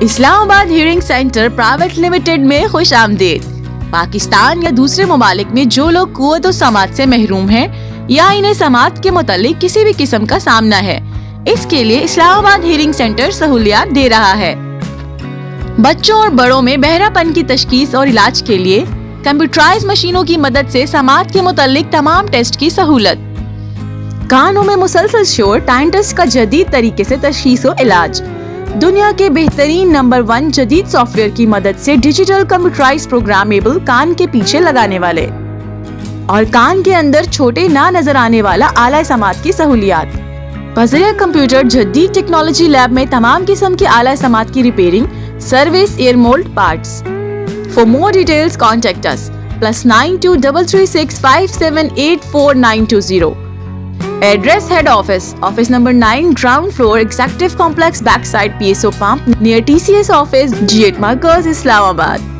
اسلام آباد hearing centre private limited میں خوش آمدید۔ پاکستان یا دوسرے ممالک میں جو لوگ قوت و سماعت سے محروم ہیں یا انہیں سماعت کے متعلق کسی بھی قسم کا سامنا ہے، اس کے لیے اسلام آباد ہیئرنگ سینٹر سہولیات دے رہا ہے۔ بچوں اور بڑوں میں بہرا پن کی تشخیص اور علاج کے لیے کمپیوٹرائز مشینوں کی مدد سے سماعت کے متعلق تمام ٹیسٹ کی سہولت۔ کانوں میں مسلسل شور ٹائنٹس کا جدید طریقے سے تشخیص و علاج۔ دنیا کے بہترین نمبر 1 جدید سافٹ ویئر کی مدد سے ڈیجیٹل کمپیوٹرائز پروگرامیبل کان کے پیچھے لگانے والے اور کان کے اندر چھوٹے نہ نظر آنے والا اعلیٰ سماعت کی سہولیات۔ بذریعہ کمپیوٹر جدید ٹیکنالوجی لیب میں تمام قسم کی اعلیٰ سماعت کی repairing, service, ear mould parts. For more details contact us +92 336 57 84920. Address Head Office, Office number 9, ground floor, Executive Complex, backside PSO Pump, near TCS office, G8 Markers, Islamabad.